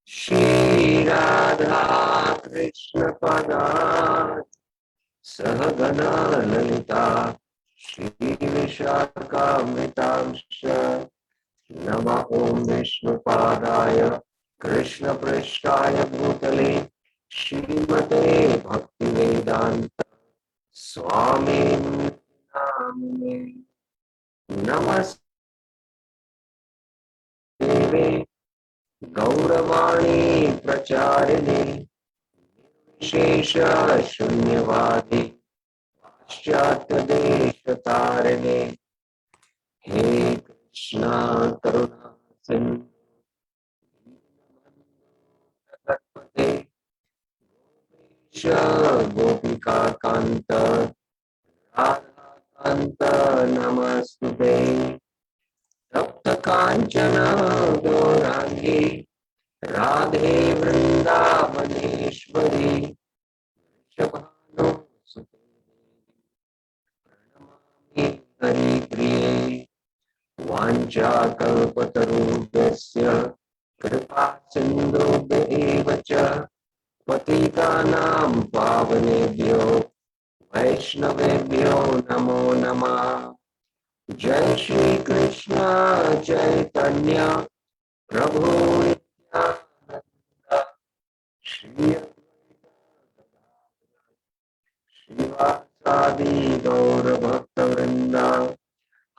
Shri Radha Krishna Pada Sahagana Lalita Shri Vishaka Amritamsha Nama Om Vishnu Padaya Krishna Prishtaya Bhutale Shrimate Bhakti Vedanta Swami Namine Namaste Gauravani Pracharini शेष शून्यवादी पाश्चात्य देश तारिणे हे कृष्णा करुणा सिंधु गोपिका कांत राधा कांत नमस्तुते तप्त कांचन गौरांगी राधे वृंदावनेश्वरी वृषभानुसुते प्रणमामि हरिप्रिये वाञ्छाकल्पतरुभ्यस्य कृपा सिन्धुभ्य एव च पतितानां पावनेभ्यो वैष्णवेभ्यो नमो नमः। जय श्री कृष्ण चैतन्य प्रभु नित्यानंद श्री श्रीवासादि गौर भक्त वृंदा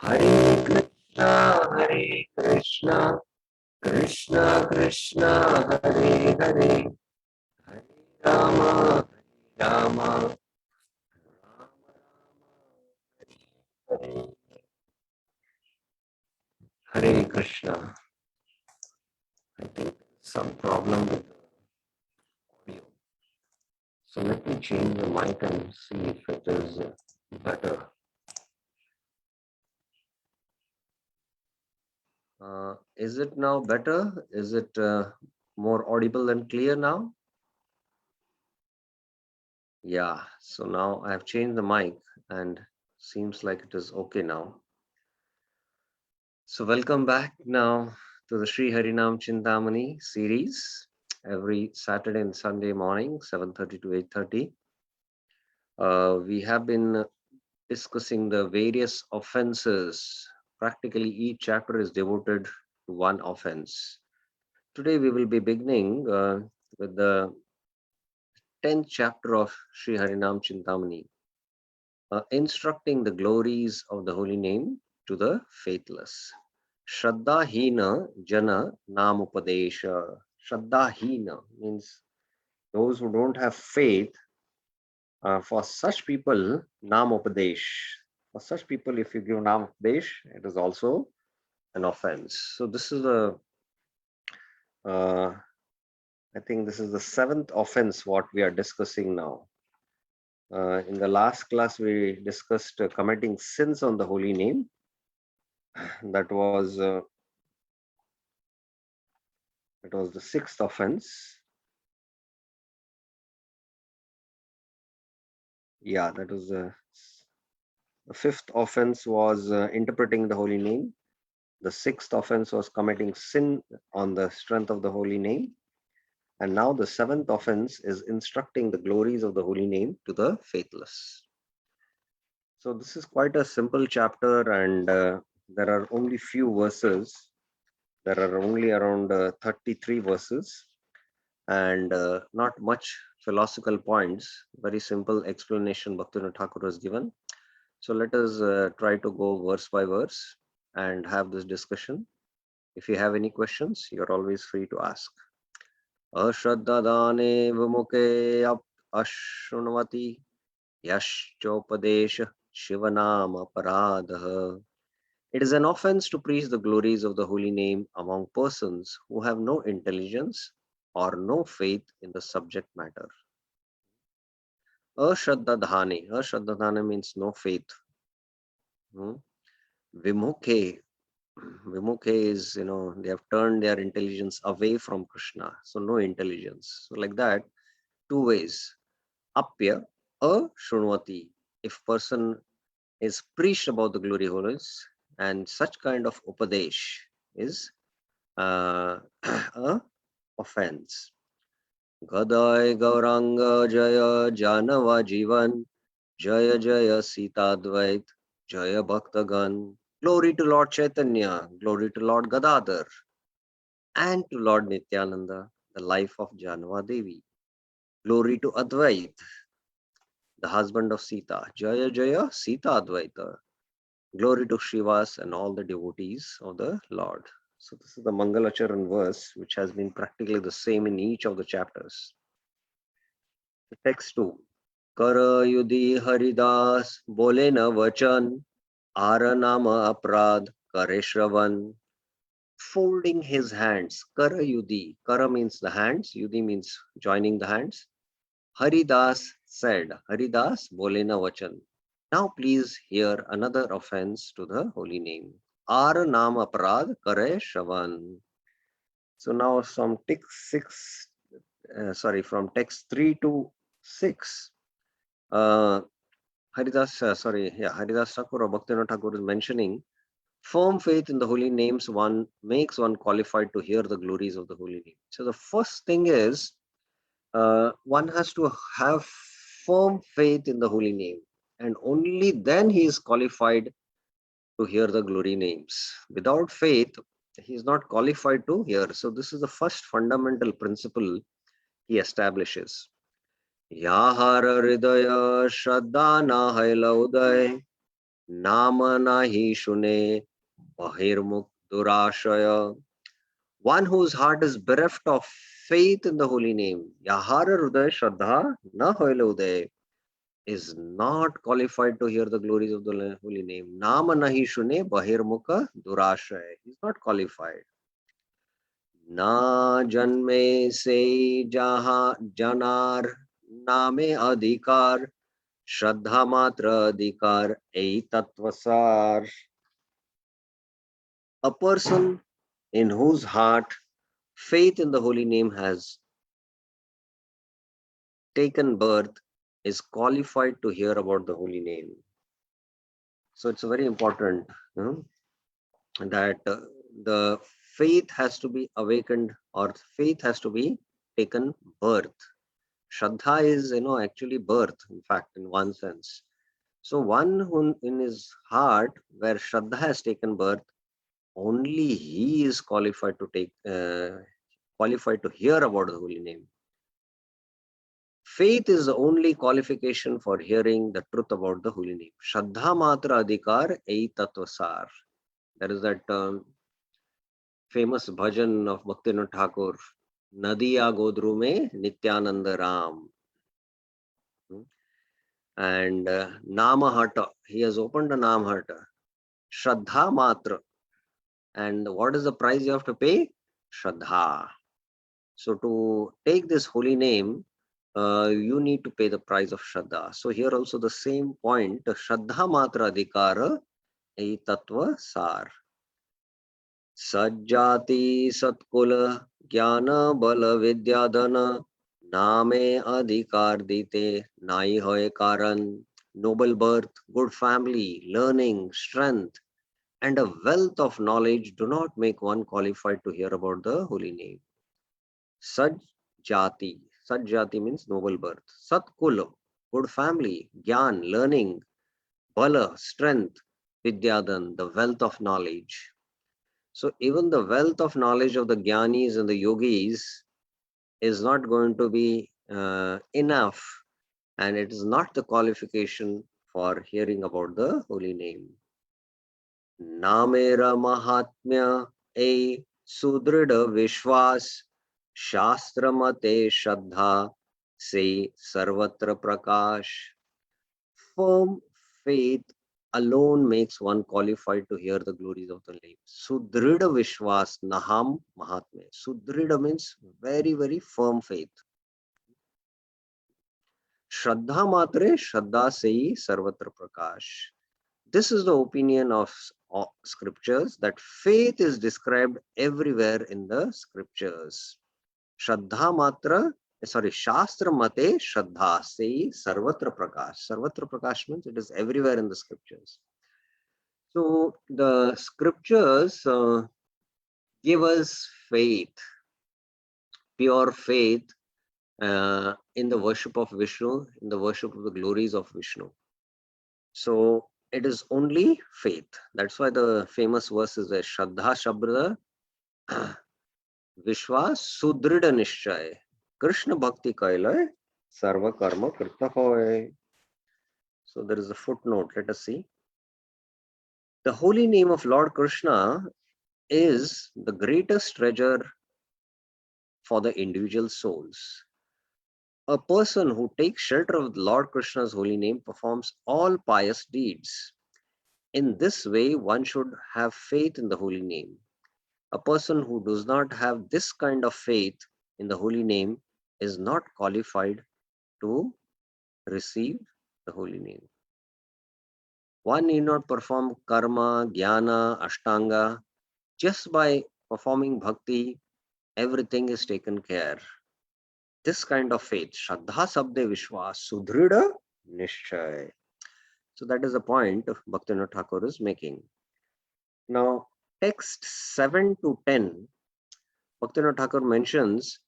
हरे Krishna Krishna Krishna Hare Hare Hare Ram Ram Hare Hare Krishna. I think some problem with the audio. So let me change the mic and see if it is better. Is it now better? Is it more audible and clear now? Yeah, so now I have changed the mic and seems like it is okay now. So welcome back now to the Sri Harinam Chintamani series every Saturday and Sunday morning, 7:30 to 8:30. We have been discussing the various offenses. Practically each chapter is devoted to one offense. Today we will be beginning with the 10th chapter of Sri Harinam Chintamani, instructing the glories of the holy name to the faithless. Shraddha Hina Jana Namupadesha. Shraddha Hina means those who don't have faith. For such people, Namupadesh. For such people, if you give Namupadesh, it is also an offense. So this is I think this is the 7th offense what we are discussing now. In the last class, we discussed committing sins on the holy name. That was the 6th offense. Yeah, that was the 5th offense was interpreting the holy name. The 6th offense was committing sin on the strength of the holy name. And now the 7th offense is instructing the glories of the holy name to the faithless. So this is quite a simple chapter, and there are only few verses. There are only around 33 verses, and not much philosophical points. Very simple explanation Bhaktivinoda Thakur has given. So let us try to go verse by verse and have this discussion. If you have any questions, you're always free to ask. Ashraddadane vimuke ashunvati yashchopadesha shivanam aparadha. It is an offense to preach the glories of the holy name among persons who have no intelligence or no faith in the subject matter. Ashraddadhane. Ashraddadhane means no faith. Vimukhe. Vimukhe is, they have turned their intelligence away from Krishna. So no intelligence. So like that, two ways. Apya, Shunwati. If person is preached about the glory holiness, and such kind of upadesh is offense. Gaday Gauranga Jaya Janava Jivan Jaya Jaya Sita Dvait Jaya Bhaktagan. Glory to Lord Chaitanya, glory to Lord Gadadhar, and to Lord Nityananda, the life of Janava Devi. Glory to Advait, the husband of Sita. Jaya Jaya Sita Advaita. Glory to Shivas and all the devotees of the Lord. So this is the Mangalacharan verse, which has been practically the same in each of the chapters. The text 2. Kara Yudhi Haridas Bole na Vachan Aranama Aprad Kare Shravan. Folding his hands. Kara Yudhi. Kara means the hands. Yudhi means joining the hands. Haridas said. Haridas Bole na Vachan. Now please hear another offense to the holy name. Ar Nam Aparad Kare Shravan. So now from text 3 to 6. Haridas Thakur or Bhaktivinoda Thakur is mentioning firm faith in the holy names one makes one qualified to hear the glories of the holy name. So the first thing is one has to have firm faith in the holy name, and only then he is qualified to hear the glory names. Without faith, he is not qualified to hear. So this is the first fundamental principle he establishes. Yahara Hridaya Shraddha na Haila Uday Nama nahi shune Bahirmuk Durashaya. One whose heart is bereft of faith in the holy name, Yahara Hridaya Shraddha na Haila Uday, is not qualified to hear the glories of the holy name. Nama nahi shune Bahirmukha Durashaya. He is not qualified. Na janme se jaha janar name adhikar Shraddha matra adhikar ei tattvasar. A person in whose heart faith in the holy name has taken birth is qualified to hear about the holy name. So it's very important that the faith has to be awakened, or faith has to be taken birth. Shraddha is, actually birth, in fact, in one sense. So one who in his heart where Shraddha has taken birth, only he is qualified to hear about the holy name. Faith is the only qualification for hearing the truth about the holy name. Shraddha matra adhikar ei tattvasar. There is that famous bhajan of Bhaktivinoda Thakur, Nadiya Godru mein Nityananda Ram. And Namahata, he has opened a Namahata. Shraddha matra. And what is the price you have to pay? Shraddha. So to take this holy name, you need to pay the price of Shraddha. So here also the same point, Shraddha matra adhikara ei tattva sar. Sajjati satkula jnana bala vidyadhana name adhikar dite nai hoy karan. Noble birth, good family, learning, strength, and a wealth of knowledge do not make one qualified to hear about the holy name. Sajjati. Sajjati means noble birth. Satkula, good family, Gyan, learning, Bala, strength, Vidyadhan, the wealth of knowledge. So even the wealth of knowledge of the Gyanis and the Yogis is not going to be enough, and it is not the qualification for hearing about the holy name. Namera Mahatmya A Sudrida Vishwas Shastra Mate Shraddha Se Sarvatra Prakash. Firm faith alone makes one qualified to hear the glories of the name. Sudrida Vishwas Naham Mahatmya. Sudrida means very, very firm faith. Shraddha Matre Shraddha Se Sarvatra Prakash. This is the opinion of scriptures, that faith is described everywhere in the scriptures. Shraddha matra, Shastra mate Shraddha se Sarvatra Prakash. Sarvatra Prakash means it is everywhere in the scriptures. So the scriptures give us faith. pure faith in the worship of Vishnu, in the worship of the glories of Vishnu. So it is only faith. That's why the famous verse is there, Shraddha Shabda Vishwas Sudrida Nishchay Krishna Bhakti Kailay Sarva Karma Krita Hoy. So there is a footnote. Let us see. The holy name of Lord Krishna is the greatest treasure for the individual souls. A person who takes shelter of Lord Krishna's holy name performs all pious deeds. In this way, one should have faith in the holy name. A person who does not have this kind of faith in the holy name is not qualified to receive the holy name. One need not perform karma, jnana, ashtanga. Just by performing bhakti, everything is taken care. This kind of faith, Shraddha Sabde Vishwas, Sudrida Nishchay. So that is the point Bhaktivinoda Thakur is making. Now, text 7 to 10, Bhaktivinoda Thakur mentions,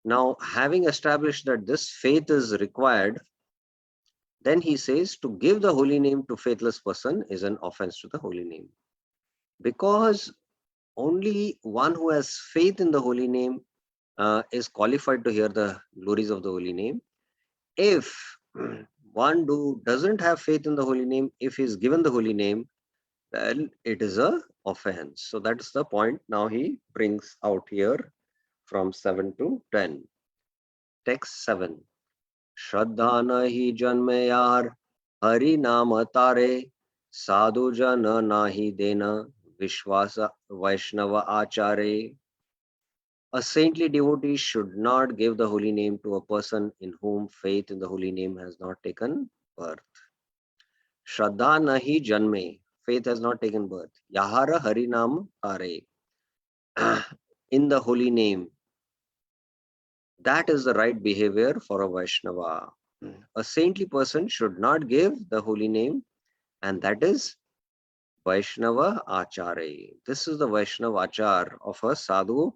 now having established that this faith is required, then he says to give the holy name to faithless person is an offense to the holy name. Because only one who has faith in the holy name is qualified to hear the glories of the holy name. If one who doesn't have faith in the holy name, if he is given the holy name, then it is a offense. So that's the point now he brings out here from 7 to 10. Text 7. Shraddha nahi janme yaar, hari naam tare, sadhu jana nahi dena, vishwasa vaishnava achare. A saintly devotee should not give the holy name to a person in whom faith in the holy name has not taken birth. Shraddha nahi janme, faith has not taken birth. Yahara harinam tare, in the holy name. That is the right behavior for a Vaishnava. A saintly person should not give the holy name, and that is Vaishnava Achare. This is the Vaishnava Achar of a sadhu,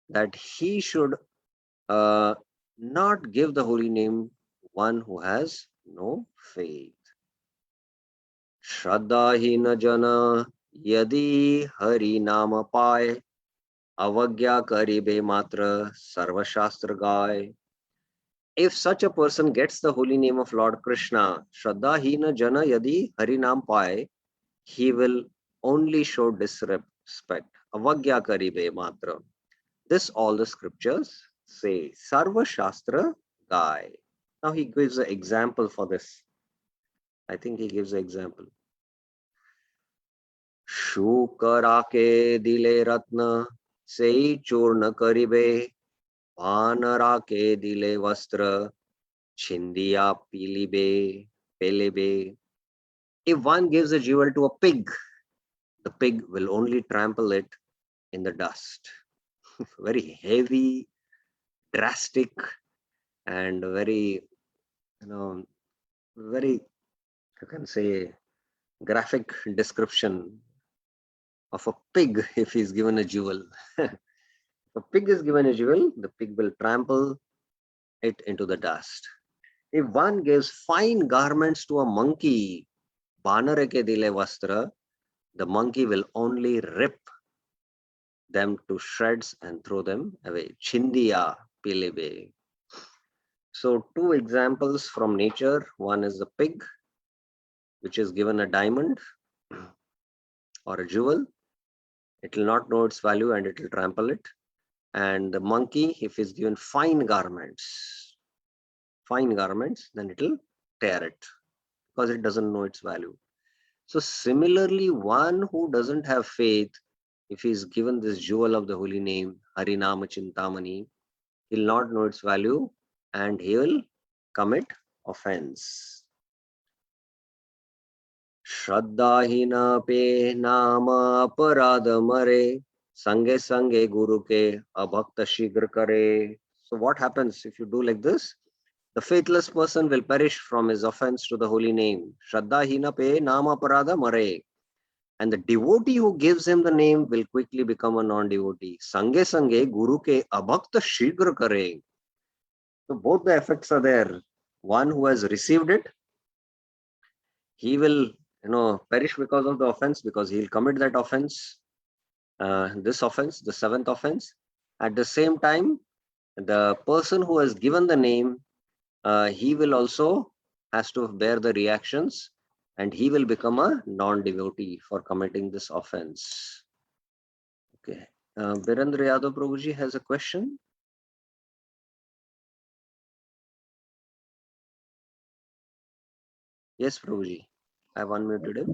that he should not give the holy name one who has no faith. Shraddhahina jana yadi hari nama paye avagya karibe matra sarva shastra gaye. If such a person gets the holy name of Lord Krishna, Shraddhahina jana yadi hari nam paye, he will only show disrespect. Avagya karibe matra. This all the scriptures say. Sarva shastra gaye. Now he gives an example for this. I think he gives an example. Shukara ke dile ratna sei churna karibe, vanara ke dile vastra chindiya pilibe pelebe. If one gives a jewel to a pig, the pig will only trample it in the dust. Very heavy, drastic, and very, very, you can say, graphic description of a pig if he's given a jewel. If a pig is given a jewel, the pig will trample it into the dust. If one gives fine garments to a monkey, banare ke dile vastra, the monkey will only rip them to shreds and throw them away. Chindiya pilebe. So two examples from nature. One is the pig, which is given a diamond or a jewel. It will not know its value and it will trample it. And the monkey, if it's given fine garments, then it will tear it because it doesn't know its value. So similarly, one who doesn't have faith, if he is given this jewel of the holy name, Harinama Chintamani, he will not know its value and he will commit offense. Shraddhahina pe nama aparadha mare, sange sange guru ke abhakta shigra kare. So what happens if you do like this? The faithless person will perish from his offense to the holy name. Shraddhahina pe nama aparadha mare. And the devotee who gives him the name will quickly become a non-devotee. Sange sange guru ke abhakt shigra kare. So both the effects are there. One who has received it, he will, perish because of the offense, because he'll commit that offense, this offense, the seventh offense. At the same time, the person who has given the name, he will also has to bear the reactions, and he will become a non-devotee for committing this offense. Okay. Birendra Yadav Prabhuji has a question. Yes, Prabhuji. I've unmuted him.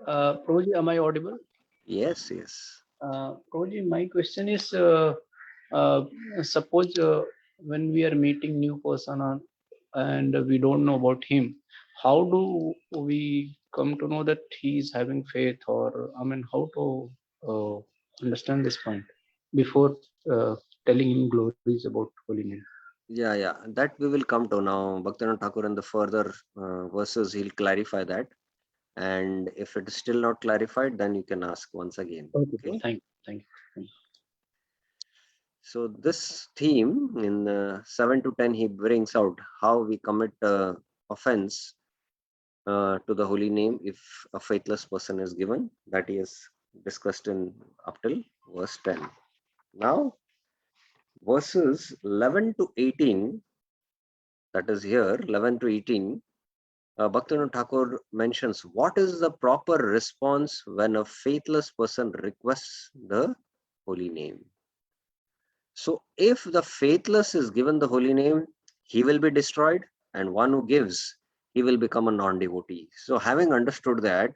Prabhuji, am I audible? Yes, yes. Prabhuji, my question is, uh, suppose when we are meeting new person and we don't know about him, how do we come to know that he is having faith, or I mean, how to understand this point before telling him glories about holy name? Yeah, yeah. That we will come to now. Bhaktivinoda Thakur in the further verses, he'll clarify that. And if it is still not clarified, then you can ask once again. Okay, Okay. thank you. So this theme in 7 to 10, he brings out how we commit offense to the holy name if a faithless person is given. That he has discussed in up till verse 10. Now, verses 11 to 18, that is here, 11 to 18, Bhaktivinoda Thakur mentions what is the proper response when a faithless person requests the holy name. So, if the faithless is given the holy name, he will be destroyed, and one who gives, he will become a non devotee. So, having understood that,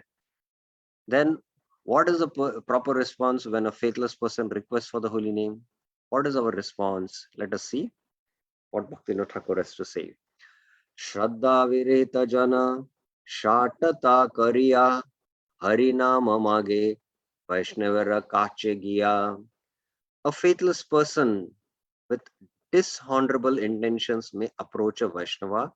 then what is the proper response when a faithless person requests for the holy name? What is our response? Let us see what Bhaktivinoda Thakur has to say. Shraddha vireta jana shatata kariya harinama mage Vaishnavara kache giya. A faithless person with dishonorable intentions may approach a Vaishnava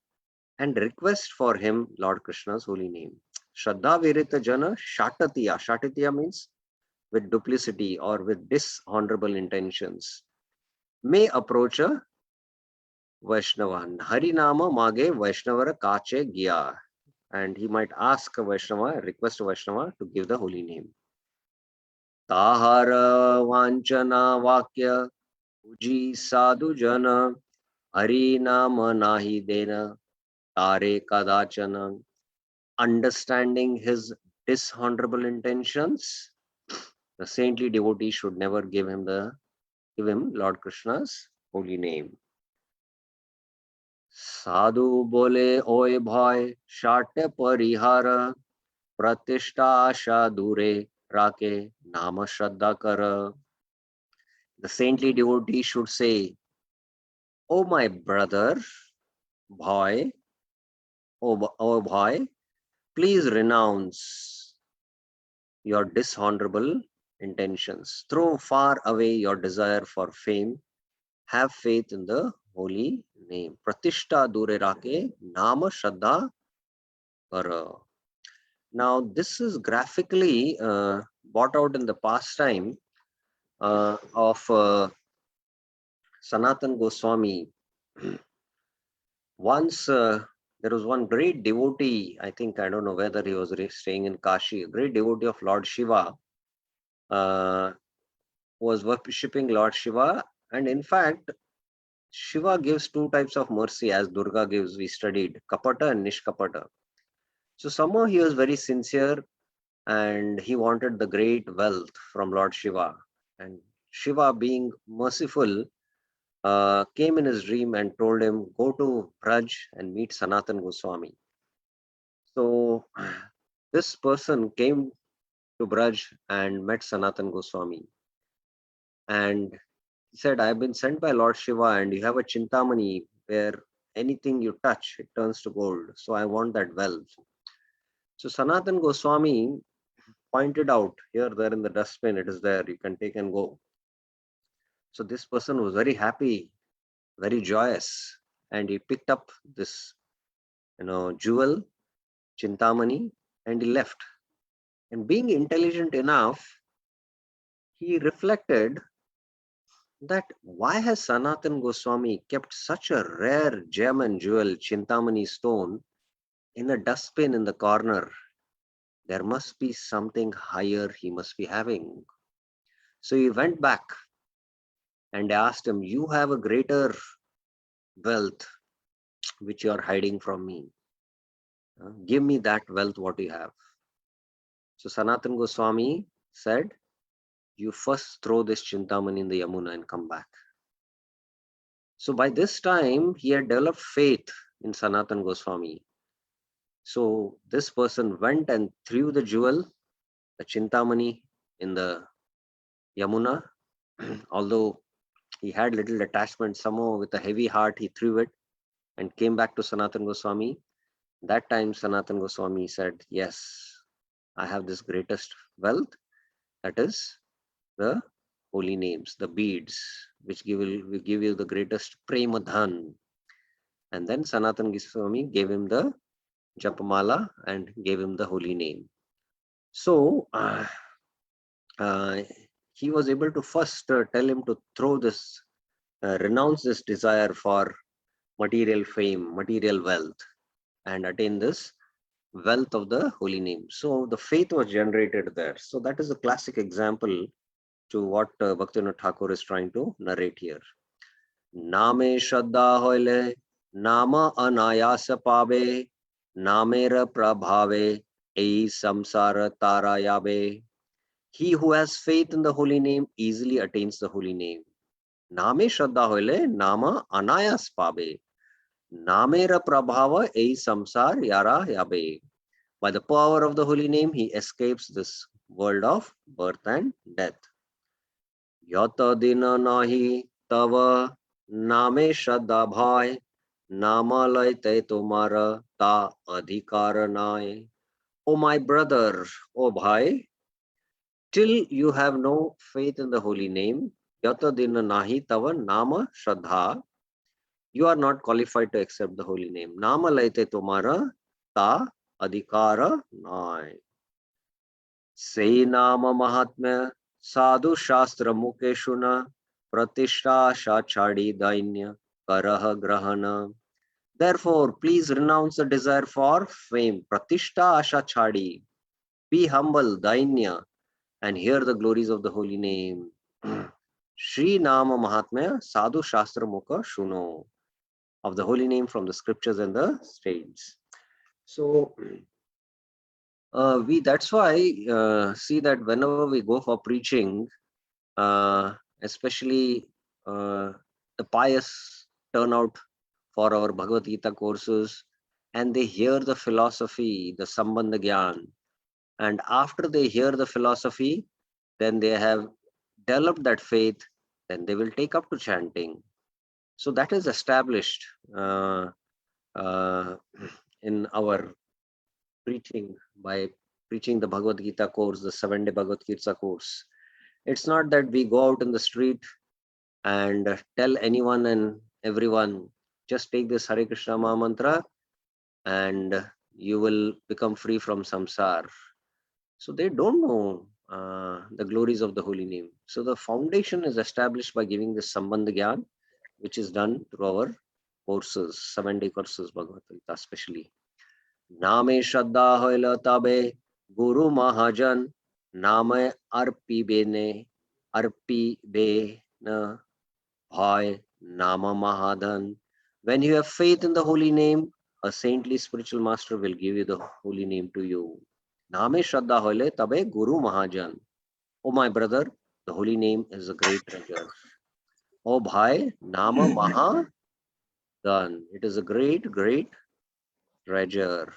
and request for him Lord Krishna's holy name. Shraddha virita jana shatatiya. Shatatiya means with duplicity or with dishonorable intentions may approach a Vaishnava. Harinama mage Vaishnavara kache giya. And he might ask a Vaishnava, request a Vaishnava to give the holy name. Tahara vanchana vakya uji sadhu jana hari nama nahi dena tare kadachana. Understanding his dishonorable intentions, the saintly devotee should never give him Lord Krishna's holy name. Sadhu bole oy bhoy shatya parihara pratishta asha dure rake nama shraddha kara. The saintly devotee should say, "Oh my brother, boy, oh boy, please renounce your dishonorable intentions. Throw far away your desire for fame. Have faith in the holy name. Pratishta dure rake nama shraddha kara." Now, this is graphically brought out in the pastime of Sanatan Goswami. Once there was one great devotee, I think, I don't know whether he was staying in Kashi, a great devotee of Lord Shiva, uh, was worshipping Lord Shiva. And in fact, Shiva gives two types of mercy as Durga gives, we studied, Kapata and Nishkapata. So somehow he was very sincere and he wanted the great wealth from Lord Shiva. And Shiva, being merciful, came in his dream and told him, "Go to Braj and meet Sanatan Goswami." So this person came to Braj and met Sanatan Goswami. And he said, "I've been sent by Lord Shiva and you have a Chintamani where anything you touch, it turns to gold. So I want that wealth." So Sanatan Goswami pointed out, "Here, there in the dustbin, it is there. You can take and go." So this person was very happy, very joyous, and he picked up this, jewel, Chintamani, and he left. And being intelligent enough, he reflected that why has Sanatan Goswami kept such a rare gem and jewel, Chintamani stone, in a dustbin in the corner? There must be something higher he must be having. So he went back and asked him, you have a greater wealth which you are hiding from me. Give me that wealth, what you have. So Sanatan Goswami said, you first throw this Chintamani in the Yamuna and come back. So by this time, he had developed faith in Sanatan Goswami. So this person went and threw the jewel, the Chintamani, in the Yamuna. Although he had little attachment, somehow with a heavy heart, he threw it and came back to Sanatan Goswami. That time, Sanatan Goswami said, yes, I have this greatest wealth, that is the holy names, the beads, which will give you the greatest premadhan. And then Sanatan Goswami gave him the Japamala and gave him the holy name. So he was able to first tell him to throw this, renounce this desire for material fame, material wealth, and attain this wealth of the holy name. So the faith was generated there. So that is a classic example to what Bhaktivinoda Thakur is trying to narrate here. Name Shraddha hoile, Nama anayasa pabe, Namera prabhave, ei samsara tarayabe. He who has faith in the holy name easily attains the holy name. Name Shraddha hoile, Nama anayas pabe, Namera prabhava, ei samsar yara yabe. By the power of the holy name, he escapes this world of birth and death. Yata dina nahi tava name shraddha bhai, nama laite tumara ta adhikar nai. O my brother, O bhai, till you have no faith in the holy name, yata dina nahi tava nama shraddha, you are not qualified to accept the holy name. Nama laite tumara ta adhikara nai. Say nama mahatmya sadhu shastra mukeshuna pratishtha shachadi dainya karaha grahana. Therefore, please renounce the desire for fame. Pratishtha ashachadi. Be humble, dainya, and hear the glories of the holy name. Shri Nama Mahatmya Sadhu Shastra Mukha Shuno. Of the holy name from the scriptures and the saints. So, that's why see that whenever we go for preaching, especially the pious turn out for our Bhagavad Gita courses, and they hear the philosophy, the Sambandha Gyan, and after they hear the philosophy, then they have developed that faith, then they will take up to chanting. So that is established in our preaching by preaching the Bhagavad Gita course, the 7-day Bhagavad Gita course. It's not that we go out in the street and tell anyone and everyone, just take this Hare Krishna Maha Mantra and you will become free from samsara. So they don't know the glories of the holy name. So the foundation is established by giving this Sambandha Gyan, which is done through our courses, 7-day courses, Bhagavad Gita especially. Name Shraddha hoila tabe Guru Mahajan, Name Arpi be na Bhai Nama Mahadan. When you have faith in the holy name, a saintly spiritual master will give you the holy name to you. Name Shraddha hoile tabe Guru Mahajan. Oh my brother, the holy name is a great treasure. Oh Bhai Nama Mahadan. It is a great, great treasure.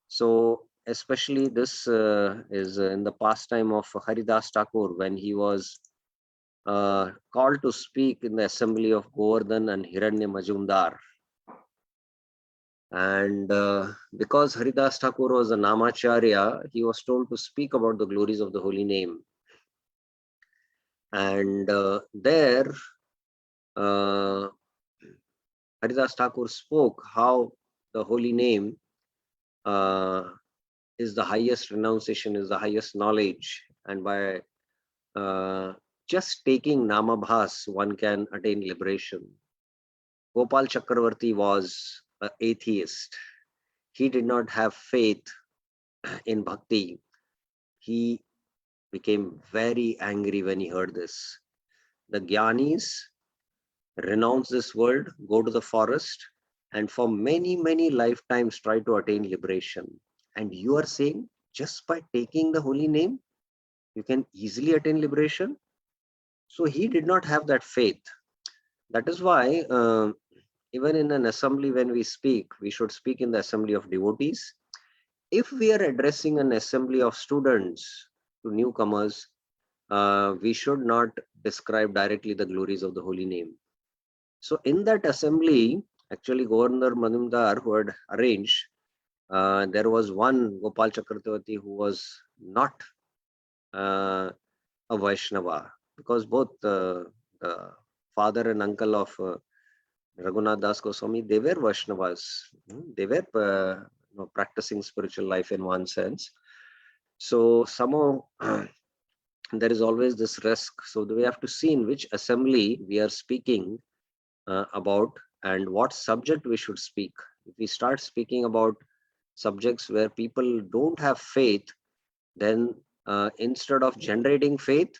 So especially this is in the pastime of Haridas Thakur when he was called to speak in the assembly of Govardhan and Hiranya Majumdar. And because Haridas Thakur was a Namacharya, he was told to speak about the glories of the holy name. And there, Haridas Thakur spoke how the holy name is the highest renunciation, is the highest knowledge, and by just taking Namabhas, one can attain liberation. Gopal Chakravarti was an atheist. He did not have faith in bhakti. He became very angry when he heard this. The Gyanis renounce this world, go to the forest, and for many, many lifetimes try to attain liberation. And you are saying just by taking the holy name, you can easily attain liberation? So he did not have that faith. That is why even in an assembly, when we speak, we should speak in the assembly of devotees. If we are addressing an assembly of students to newcomers, we should not describe directly the glories of the holy name. So in that assembly, actually Governor Manumdar, who had arranged, there was one Gopal Chakravarti who was not a Vaishnava, because both the father and uncle of Raghunath Das Goswami, they were Vaishnavas. They were practicing spiritual life in one sense. So somehow there is always this risk. So we have to see in which assembly we are speaking about and what subject we should speak. If we start speaking about subjects where people don't have faith, then instead of generating faith,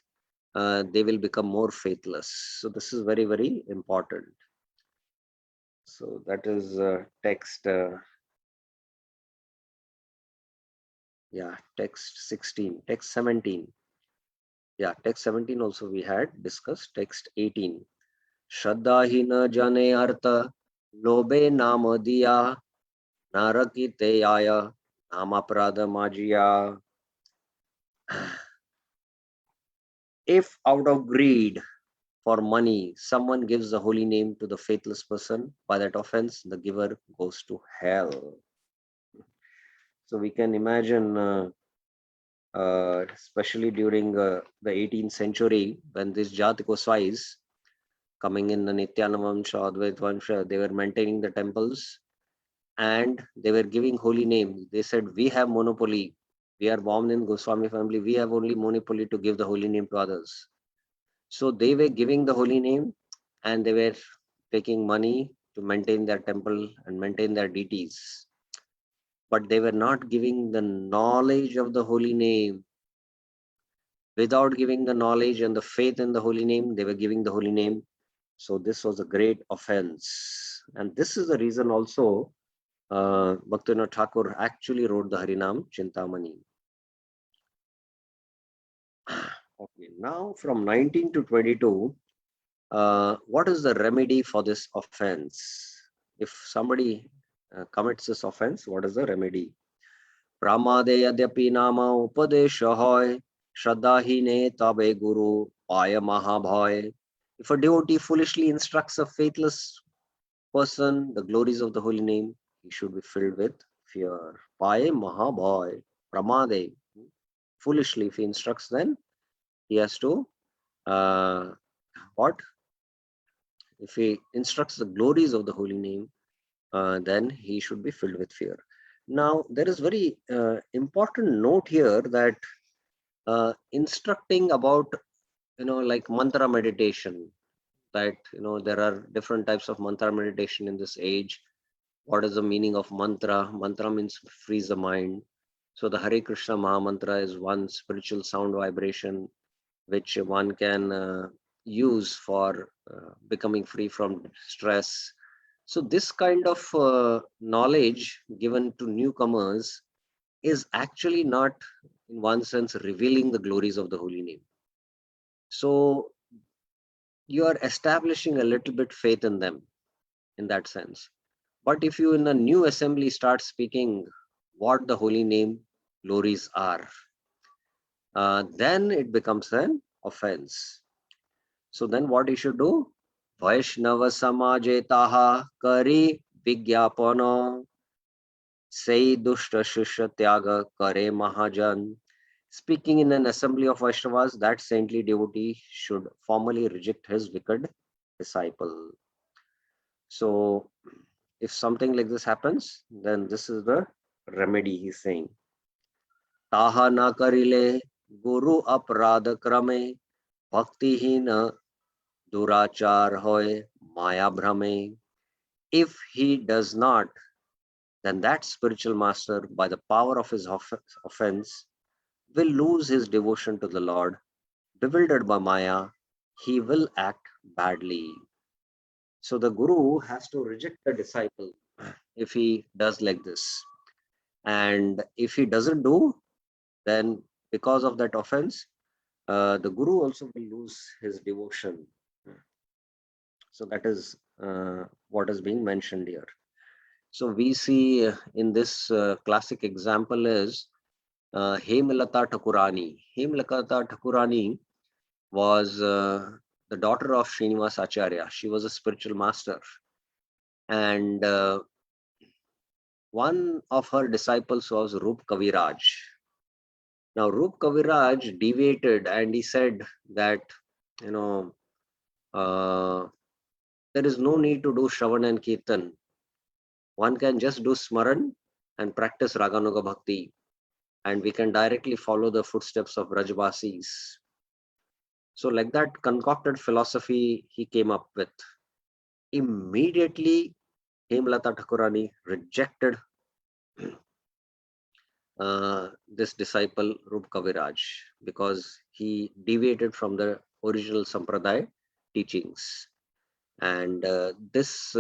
they will become more faithless. So this is very, very important. So that is text, text 16, text 17. Yeah, text 17 also we had discussed. Text 18. Shraddha hi na jane artha, lobe nam diya, narakite yaya, namaprada majiya. If out of greed for money, someone gives the holy name to the faithless person, by that offense, the giver goes to hell. So we can imagine, especially during the 18th century, when these Jat Goswais coming in the Nityanamamsha, Advaitvamsha, they were maintaining the temples and they were giving holy names. They said, we have monopoly. We are born in Goswami family. We have only monopoly to give the holy name to others. So they were giving the holy name and they were taking money to maintain their temple and maintain their deities. But they were not giving the knowledge of the holy name. Without giving the knowledge and the faith in the holy name, they were giving the holy name. So this was a great offense. And this is the reason also Bhaktivinoda Thakur actually wrote the Harinam Chintamani. Okay, now from 19 to 22, what is the remedy for this offense? If somebody commits this offense, what is the remedy? Pramade yadyapi nama upadesha hoy, shraddahine tabe guru paya mahabhoy. If a devotee foolishly instructs a faithless person the glories of the holy name, he should be filled with fear. Paya mahabhoy, pramade. Foolishly, if he instructs, then he has to what? If he instructs the glories of the holy name, then he should be filled with fear. Now, there is very important note here that instructing about, like mantra meditation, that, there are different types of mantra meditation in this age. What is the meaning of mantra? Mantra means frees the mind. So the Hare Krishna Maha Mantra is one spiritual sound vibration which one can use for becoming free from stress. So this kind of knowledge given to newcomers is actually not, in one sense, revealing the glories of the holy name. So you are establishing a little bit faith in them in that sense. But if you in a new assembly start speaking what the holy name glories are, then it becomes an offense. So then what you should do? Vaishnava samajetaha kari vigyapana sei dushta shishya tyaga kare mahajan. Speaking in an assembly of Vaishnavas, that saintly devotee should formally reject his wicked disciple. So if something like this happens, then this is the remedy he's saying. ताहा न करिले गुरु अपराध क्रमे भक्तिहीन दुराचार होय maya भ्रमे. If he does not, then that spiritual master, by the power of his offense, will lose his devotion to the Lord. Bewildered by Maya, he will act badly. So the guru has to reject the disciple if he does like this. And if he doesn't do, then because of that offense, the guru also will lose his devotion. So that is what is being mentioned here. So we see in this classic example is Hemlata Thakurani. Hemlata Thakurani was the daughter of Srinivas Acharya. She was a spiritual master. And one of her disciples was Rup Kaviraj. Now, Rup Kaviraj deviated and he said that, you know, there is no need to do Shravan and Kirtan. One can just do Smaran and practice Raganuga Bhakti, and we can directly follow the footsteps of Rajvasis. So like that concocted philosophy he came up with. Immediately, Hemlata Thakurani rejected this disciple Rup Kaviraj because he deviated from the original Sampradaya teachings. And this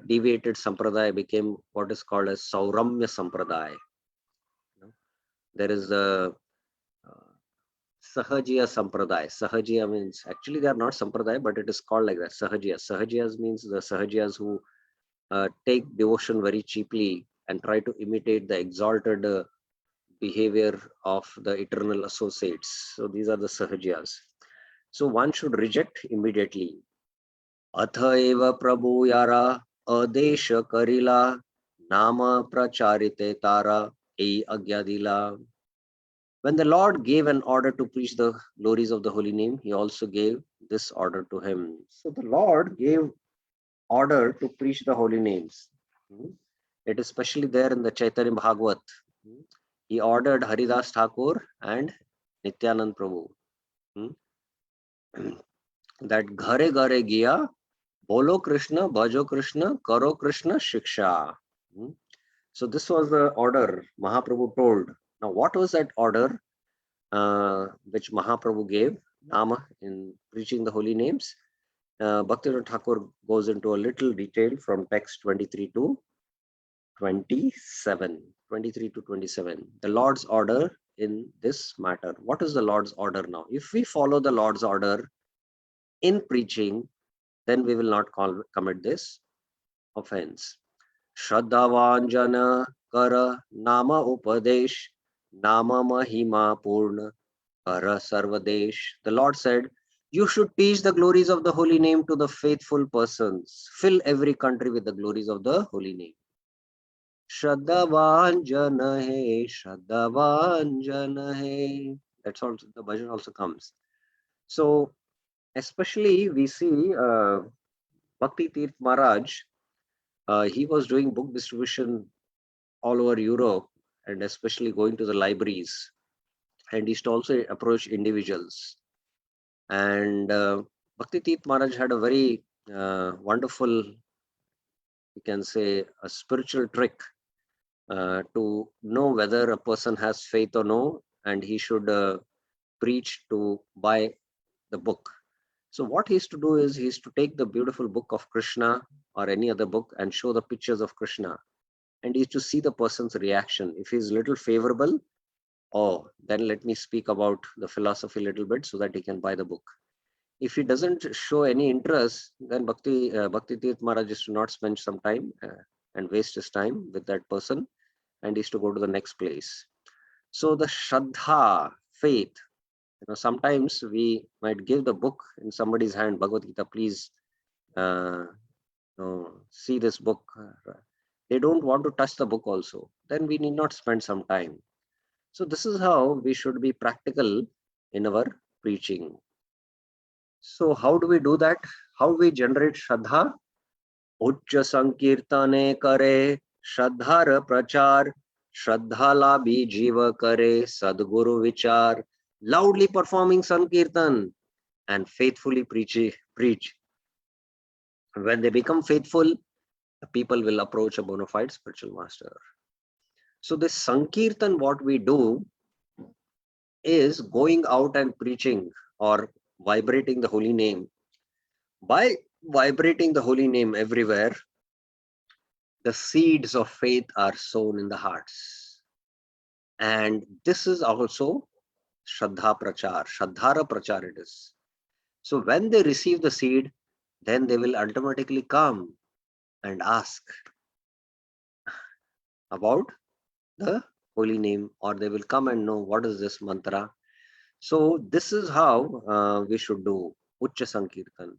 deviated Sampradaya became what is called as Sauramya Sampradaya. There is a Sahajiya Sampradaya. Sahajiya means, actually they are not Sampradaya, but it is called like that, Sahajiya. Sahajiyas means the Sahajiyas who take devotion very cheaply and try to imitate the exalted behavior of the eternal associates. So these are the Sahajiyas. So one should reject immediately. Atha eva prabhu yara adesha karila nama pracharite tara ei agyadila. When the Lord gave an order to preach the glories of the holy name, he also gave this order to him. So the Lord gave order to preach the holy names. It is especially there in the Chaitanya Bhagavat. He ordered Haridas Thakur and Nityanand Prabhu that Ghare Ghare Giya, Bolo Krishna, Bhajo Krishna, Karo Krishna, Shiksha. So this was the order Mahaprabhu told. Now what was that order which Mahaprabhu gave, Nama, in preaching the holy names? Bhaktivinoda Thakur goes into a little detail from text 23 to 27. 23 to 27. The Lord's order in this matter. What is the Lord's order now? If we follow the Lord's order in preaching, then we will not commit this offense. Shraddhavanjana kara nama upadesh nama mahima purna kara sarvadesh. The Lord said, you should teach the glories of the holy name to the faithful persons. Fill every country with the glories of the holy name. Shraddhavan jana hai, Shraddhavan jana hai. That's also, the bhajan also comes. So, especially we see Bhakti Tirth Maharaj, he was doing book distribution all over Europe and especially going to the libraries. And he used to also approach individuals. And Bhakti Tirth Maharaj had a very wonderful, you can say, a spiritual trick to know whether a person has faith or no, and he should preach to buy the book. So what he used to do is he used to take the beautiful book of Krishna or any other book and show the pictures of Krishna, and he used to see the person's reaction. If he's little favorable, oh, then let me speak about the philosophy a little bit so that he can buy the book. If he doesn't show any interest, then Bhakti Tirth Maharaj used to not spend some time and waste his time with that person, and he used to go to the next place. So the Shraddha, faith, sometimes we might give the book in somebody's hand, Bhagavad Gita, please see this book. They don't want to touch the book also. Then we need not spend some time. So this is how we should be practical in our preaching. So how do we do that? How do we generate Shraddha? Uchcha Sankirtane Kare Shraddhar Prachar Shraddha labhi jiva kare Sadguru vichar, loudly performing Sankirtan and faithfully preach. When they become faithful, the people will approach a bona fide spiritual master. So this Sankirtan, what we do is going out and preaching or vibrating the holy name. By vibrating the holy name everywhere, the seeds of faith are sown in the hearts. And this is also Shraddha Prachar, Shraddhara Prachar it is. So when they receive the seed, then they will automatically come and ask about the holy name, or they will come and know what is this mantra. So this is how we should do Ucha Sankirtan.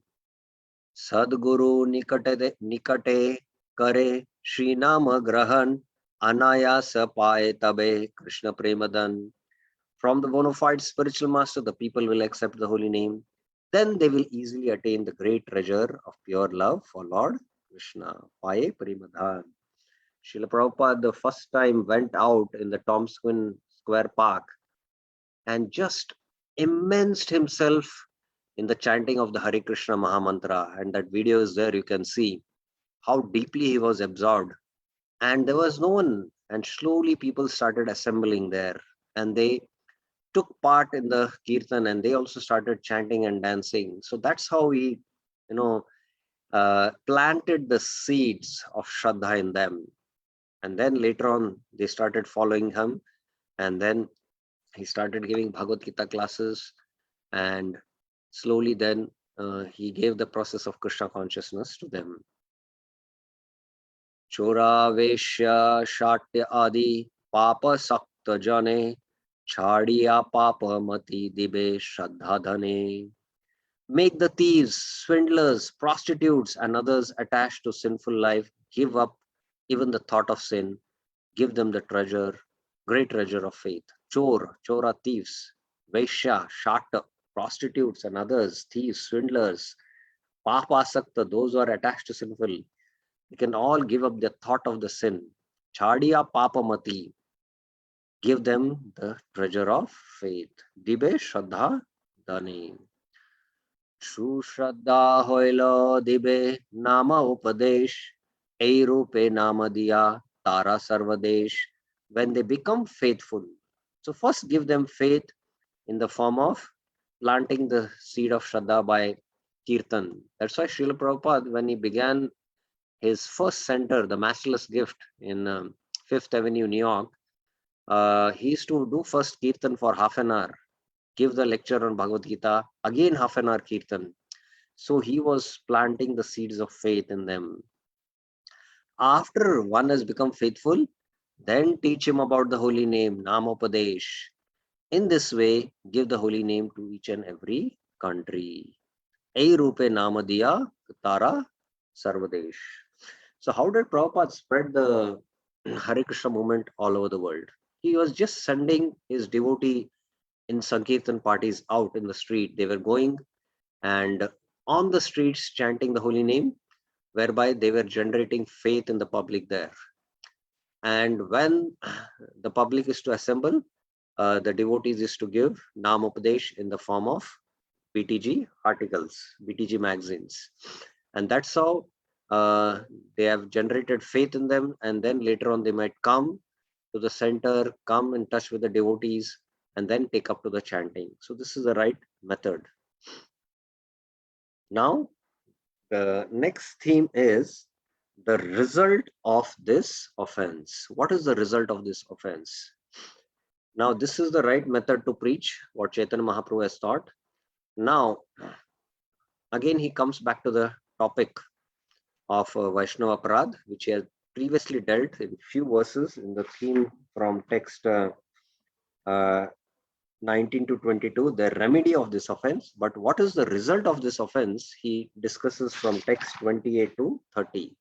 Sadguru nikate kare Shri Nama Grahan Anayasa paye tabe Krishna Premadan. From the bona fide spiritual master, the people will accept the holy name. Then they will easily attain the great treasure of pure love for Lord Krishna. Paye Premadan. Srila Prabhupada the first time went out in the Tompkins Square Park and just immersed himself in the chanting of the Hare Krishna Mahamantra. And that video is there, you can see how deeply he was absorbed. And there was no one. And slowly people started assembling there. And they took part in the Kirtan and they also started chanting and dancing. So that's how he, planted the seeds of Shraddha in them. And then later on, they started following him. And then he started giving Bhagavad Gita classes. And slowly then he gave the process of Krishna consciousness to them. Chora Veshya Shatya Adi Papa Sakta Jane Chadiya Papa Mati Dibe Shraddha Dhane. Make the thieves, swindlers, prostitutes, and others attached to sinful life give up even the thought of sin. Give them the treasure, great treasure of faith. Chora thieves, Vaishya, Shata, prostitutes, and others, thieves, swindlers, Papasakta, those who are attached to sinful, they can all give up the thought of the sin. Chadiya Papamati, give them the treasure of faith. Dibe Shraddha Dhani. True Shraddha Hoilo Dibe Nama Upadesh, Ei Rupe Nama Diya Tara Sarvadesh. When they become faithful, so first give them faith in the form of planting the seed of Shraddha by Kirtan. That's why Srila Prabhupada, when he began his first center, the Masterless Gift in Fifth Avenue, New York, he used to do first Kirtan for half an hour, give the lecture on Bhagavad Gita, again half an hour Kirtan. So he was planting the seeds of faith in them. After one has become faithful, then teach him about the holy name, Namopadesh. In this way, give the holy name to each and every country. Ei Rupe Namadiya Tara Sarvadesh. So how did Prabhupada spread the Hare Krishna movement all over the world? He was just sending his devotee in Sankirtan parties out in the street. They were going and on the streets chanting the holy name, whereby they were generating faith in the public there. And when the public is to assemble, the devotees is to give Nam Upadesh in the form of BTG articles, BTG magazines. And that's how they have generated faith in them. And then later on, they might come to the center, come in touch with the devotees, and then take up to the chanting. So this is the right method. Now, the next theme is the result of this offense. What is the result of this offense? Now, this is the right method to preach, what Chaitanya Mahaprabhu has taught. Now, again, he comes back to the topic of Vaishnava Aparadh, which he has previously dealt in few verses in the theme from text 19 to 22, the remedy of this offense. But what is the result of this offense? He discusses from text 28 to 30.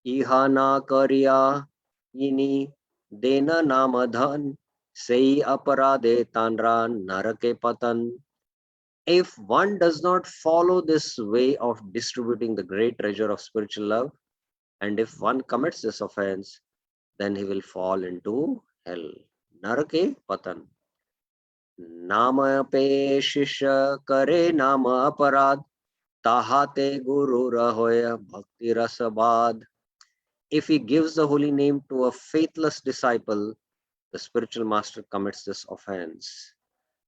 Ihana karya ini dena namadhan sei aparade tanra narake patan. If one does not follow this way of distributing the great treasure of spiritual love, and if one commits this offense, then he will fall into hell. Narake patan. नाम पे शिष्य करे नाम अपराध ताहाते गुरु रहोय bhakti rasabad. If he gives the holy name to a faithless disciple, the spiritual master commits this offense.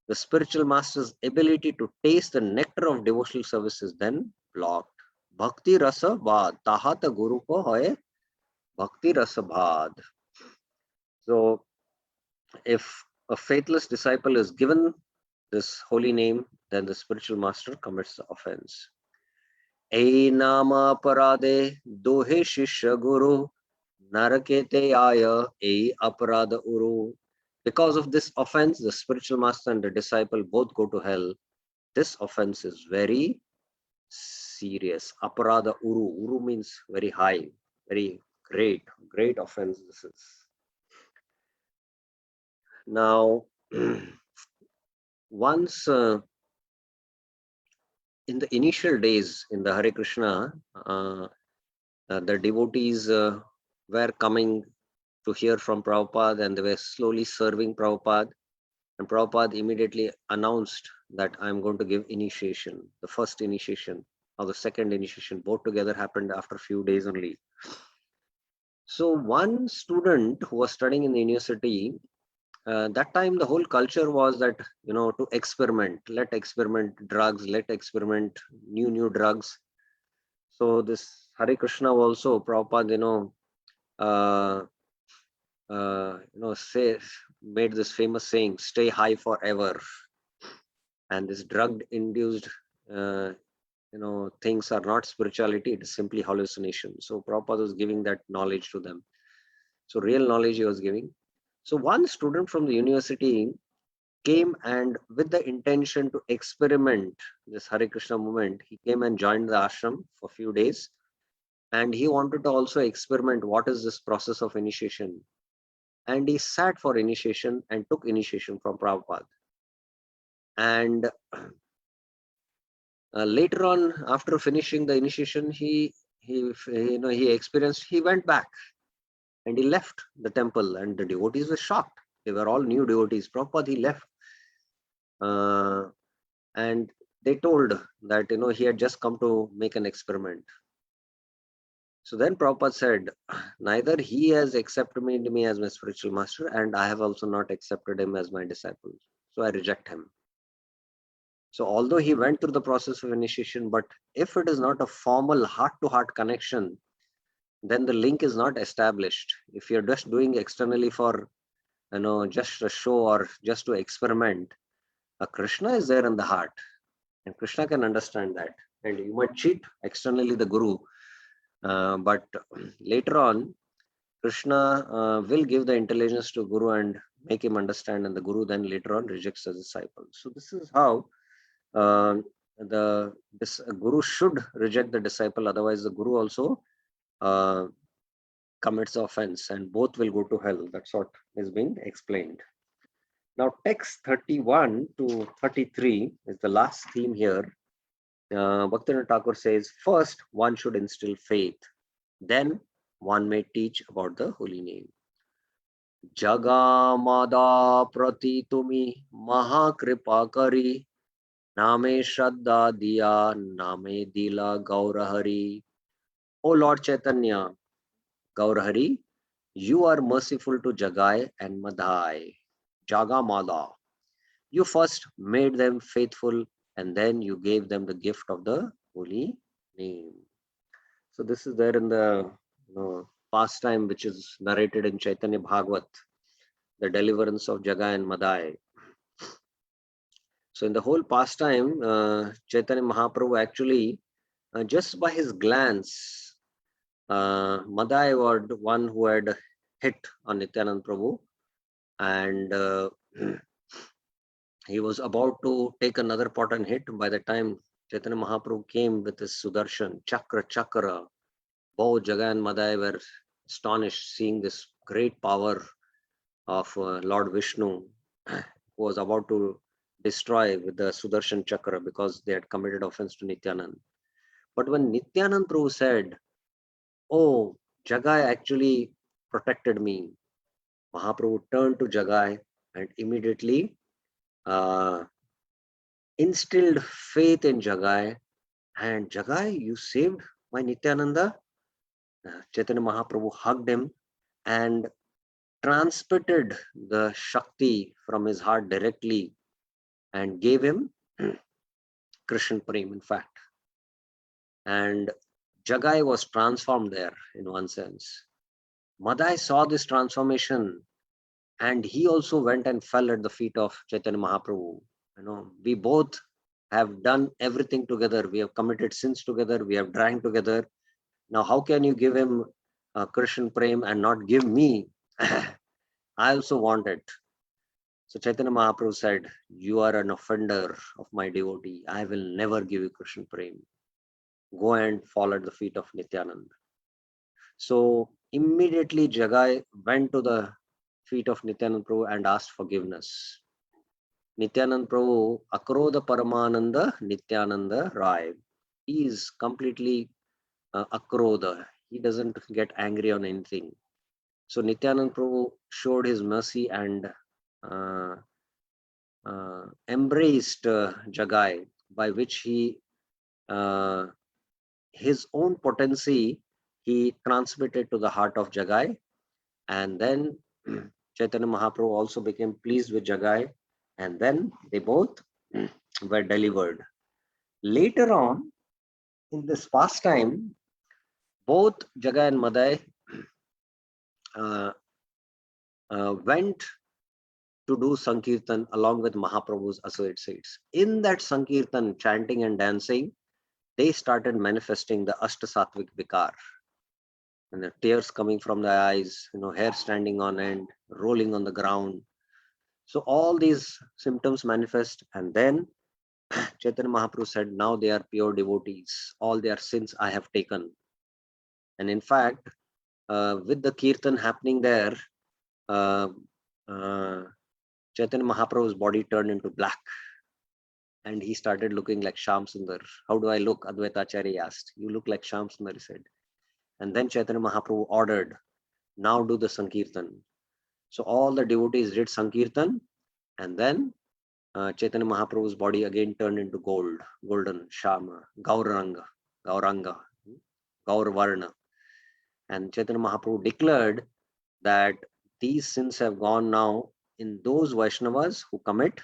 The spiritual master's ability to taste the nectar of devotional service is then blocked. Bhakti rasa bad. Tahata guru ko hoye bhakti rasa bad. So, if a faithless disciple is given this holy name, then the spiritual master commits the offense. Ei nama parade dohe shishya guru narakete aya ei aparada uru. Because of this offense, the spiritual master and the disciple both go to hell. This offense is very serious. Aparada uru. Uru means very high, very great offense this is. Now, once in the initial days in the Hare Krishna, the devotees were coming to hear from Prabhupada and they were slowly serving Prabhupada. And Prabhupada immediately announced that I'm going to give initiation, the first initiation or the second initiation. Both together happened after a few days only. So one student who was studying in the university, that time the whole culture was that, to experiment, let experiment drugs, let experiment new drugs. So this Hare Krishna also, Prabhupada, made this famous saying, stay high forever. And this drug induced, things are not spirituality, it is simply hallucination. So Prabhupada was giving that knowledge to them. So real knowledge he was giving. So one student from the university came and with the intention to experiment this Hare Krishna movement, he came and joined the ashram for a few days. And he wanted to also experiment what is this process of initiation. And he sat for initiation and took initiation from Prabhupada. And later on, after finishing the initiation, he experienced, he went back and he left the temple, and the devotees were shocked. They were all new devotees. Prabhupada, he left. And they told that, he had just come to make an experiment. So then Prabhupada said, neither he has accepted me as my spiritual master, and I have also not accepted him as my disciple. So I reject him. So although he went through the process of initiation, but if it is not a formal heart-to-heart connection, then the link is not established. If you're just doing externally for, just a show or just to experiment, a Krishna is there in the heart, and Krishna can understand that. And you might cheat externally the Guru, but later on, Krishna will give the intelligence to Guru and make him understand, and the Guru then later on rejects the disciple. So this is how this Guru should reject the disciple, otherwise the Guru also commits offense and both will go to hell. That's what is being explained. Now text 31 to 33 is the last theme here. Bhaktivinoda Thakur says, first one should instill faith, then one may teach about the holy name. Jagamada prati tumi mahakripa kari, Name Shraddha Diya, Name Dila Gaurahari. O Lord Chaitanya, Gaurahari, you are merciful to Jagai and Madhai. Jagamala. You first made them faithful and then you gave them the gift of the holy name. So this is there in the pastime which is narrated in Chaitanya Bhagavat, the deliverance of Jagai and Madhai. So in the whole pastime, Chaitanya Mahaprabhu actually, just by his glance, Madhai was the one who had hit on Nityanand Prabhu, and he was about to take another pot and hit. By the time Chaitanya Mahaprabhu came with his Sudarshan, Chakra, both Jagai and Madhai were astonished seeing this great power of Lord Vishnu, who was about to destroy with the Sudarshan Chakra because they had committed offense to Nityanand. But when Nityanand Prabhu said, oh, Jagai actually protected me. Mahaprabhu turned to Jagai and immediately uh, instilled faith in Jagai. And Jagai, you saved my Nityananda. Chaitanya Mahaprabhu hugged him and transmitted the Shakti from his heart directly and gave him Krishna Prem, in fact. And Jagai was transformed there in one sense. Madai saw this transformation and he also went and fell at the feet of Chaitanya Mahaprabhu. We both have done everything together. We have committed sins together. We have drank together. Now, how can you give him Krishna Prem and not give me? I also want it. So Chaitanya Mahaprabhu said, you are an offender of my devotee. I will never give you Krishna Prem. Go and fall at the feet of Nityananda. So immediately Jagai went to the feet of Nityananda Prabhu and asked forgiveness. Nityananda Prabhu, Akrodha Paramananda Nityananda Rai. He is completely Akrodha. He doesn't get angry on anything. So Nityananda Prabhu showed his mercy and embraced Jagai, by which he his own potency he transmitted to the heart of Jagai, and then Chaitanya Mahaprabhu also became pleased with Jagai, and then they both were delivered. Later on, in this pastime, both Jagai and Madai uh, went to do Sankirtan along with Mahaprabhu's associates. In that Sankirtan, chanting and dancing, they started manifesting the Ashtasattvic Vikar. And the tears coming from the eyes, hair standing on end, rolling on the ground. So all these symptoms manifest, and then Chaitanya Mahaprabhu said, now they are pure devotees. All their sins I have taken. And in fact, with the kirtan happening there, uh, uh, Chaitanya Mahaprabhu's body turned into black. And he started looking like Sham Sundar. How do I look? Advaita Acharya asked. You look like Sham Sundar, he said. And then Chaitanya Mahaprabhu ordered, now do the Sankirtan. So all the devotees did Sankirtan, and then Chaitanya Mahaprabhu's body again turned into golden, Shama, Gauranga, Gaur And Chaitanya Mahaprabhu declared that these sins have gone now in those Vaishnavas who commit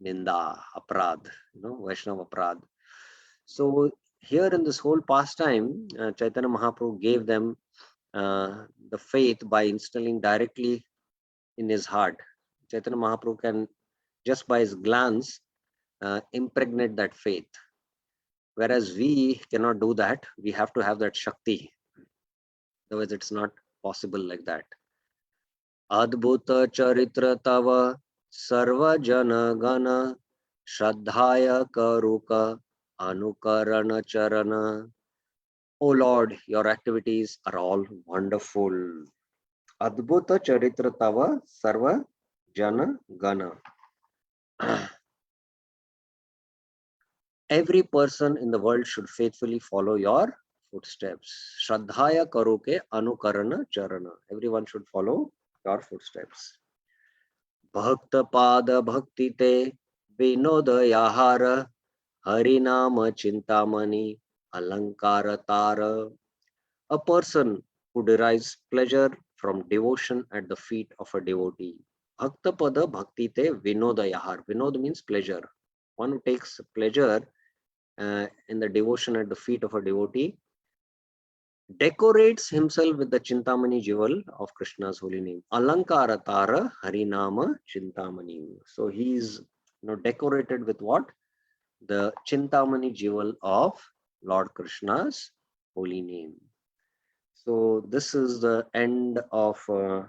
Ninda, Aprad, Vaishnava Aprad. So here in this whole pastime, Chaitanya Mahaprabhu gave them the faith by instilling directly in his heart. Chaitanya Mahaprabhu can, just by his glance, impregnate that faith. Whereas we cannot do that. We have to have that Shakti. Otherwise, it's not possible like that. Adbhuta charitra tava sarva jana gana shraddhaya karuka anukarana charana. O Lord, your activities are all wonderful. Adbhuta charitra tava sarva jana gana. Every person in the world should faithfully follow your footsteps. Shraddhaya karoke anukarana charana. Everyone should follow your footsteps. Bhakta pada bhakti te vinoda yahara harinama chintamani alankara tara. A person who derives pleasure from devotion at the feet of a devotee. Bhakta pada bhakti te vinoda yahar. Vinod means pleasure. One who takes pleasure in the devotion at the feet of a devotee, decorates himself with the Chintamani jewel of Krishna's holy name. Alankara Tara Harinama Chintamani. So he is decorated with what? The Chintamani jewel of Lord Krishna's holy name. So this is the end of the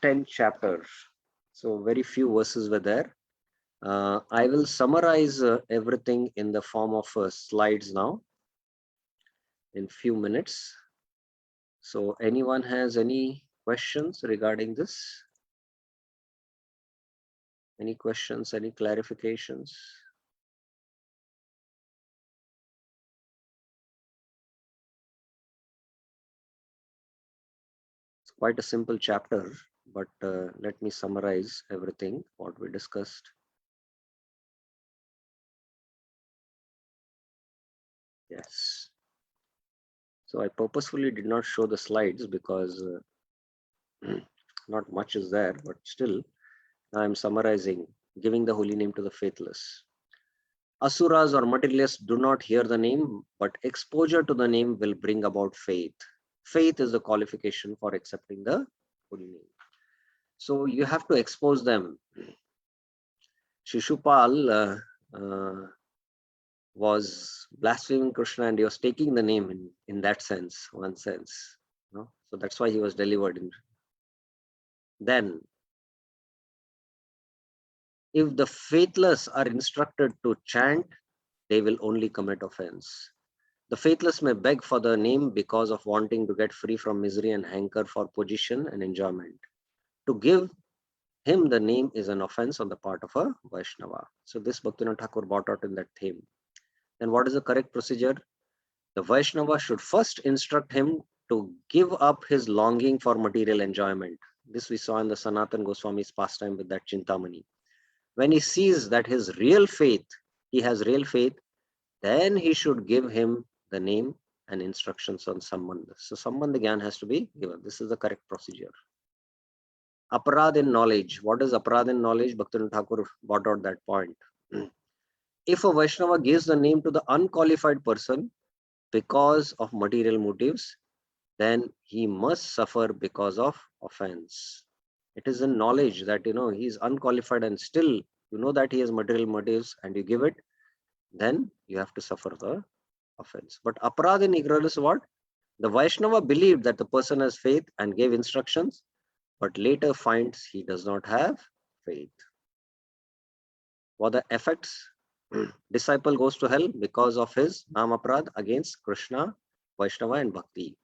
10th chapter. So very few verses were there. I will summarize everything in the form of slides now in few minutes. So anyone has any questions regarding this? Any questions, any clarifications? quite a simple chapter, but let me summarize everything what we discussed. Yes. So I purposefully did not show the slides because not much is there, but still I'm summarizing, giving the holy name to the faithless. Asuras or materialists do not hear the name, but exposure to the name will bring about faith. Faith is the qualification for accepting the holy name. So you have to expose them. Shishupal was blaspheming Krishna and he was taking the name in that sense, one sense. So that's why he was delivered. Then, if the faithless are instructed to chant, they will only commit offense. The faithless may beg for the name because of wanting to get free from misery and hanker for position and enjoyment. To give him the name is an offense on the part of a Vaishnava. So this Bhaktivinoda Thakur brought out in that theme. Then what is the correct procedure? The Vaishnava should first instruct him to give up his longing for material enjoyment. This we saw in the Sanatan Goswami's pastime with that Chintamani. When he sees that his real faith, he has real faith, then he should give him the name and instructions on Sambandha. So Sambandha Gyan has to be given. This is the correct procedure. Aparad in knowledge. What is aparad in knowledge? Bhaktivinoda Thakur brought out that point. If a Vaishnava gives the name to the unqualified person because of material motives, then he must suffer because of offense. It is in knowledge that he is unqualified and still that he has material motives and you give it, then you have to suffer the offense. But aparad in ignorance, what? The Vaishnava believed that the person has faith and gave instructions, but later finds he does not have faith. What the effects? Disciple goes to hell because of his namaprad against Krishna, Vaishnava and Bhakti.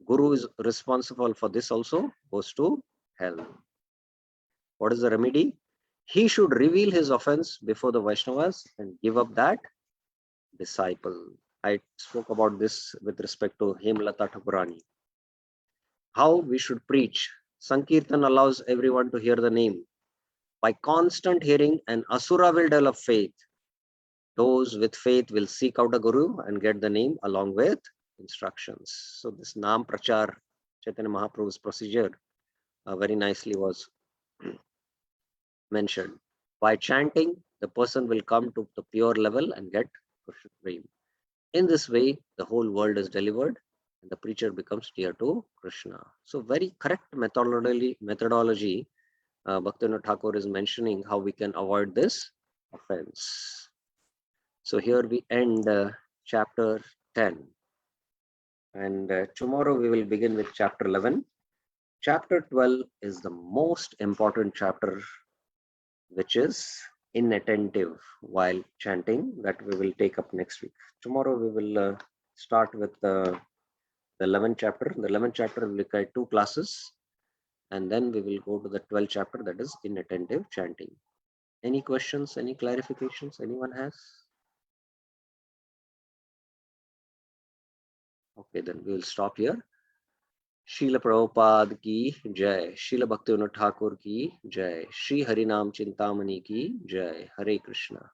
Guru is responsible for this also, goes to hell. What is the remedy? He should reveal his offense before the Vaishnavas and give up that disciple. I spoke about this with respect to Hemlata Thakurani. How we should preach. Sankirtan allows everyone to hear the name. By constant hearing, an asura will develop faith. Those with faith will seek out a guru and get the name along with instructions. So this Nam Prachar, Chaitanya Mahaprabhu's procedure, very nicely was mentioned. By chanting, the person will come to the pure level and get Krishna Prem. In this way, the whole world is delivered and the preacher becomes dear to Krishna. So very correct methodology Bhaktivinoda Thakur is mentioning how we can avoid this offense. So here we end chapter 10. And tomorrow we will begin with chapter 11. Chapter 12 is the most important chapter, which is inattentive while chanting, that we will take up next week. Tomorrow we will start with the 11th chapter. The 11th chapter will look at 2 classes, and then we will go to the 12th chapter, that is inattentive chanting. Any questions, any clarifications anyone has? Okay, then we will stop here. Srila Prabhupada ki jai, Srila Bhaktivinoda Thakur ki jai, Shri Harinam Chintamani ki jai. Hare Krishna.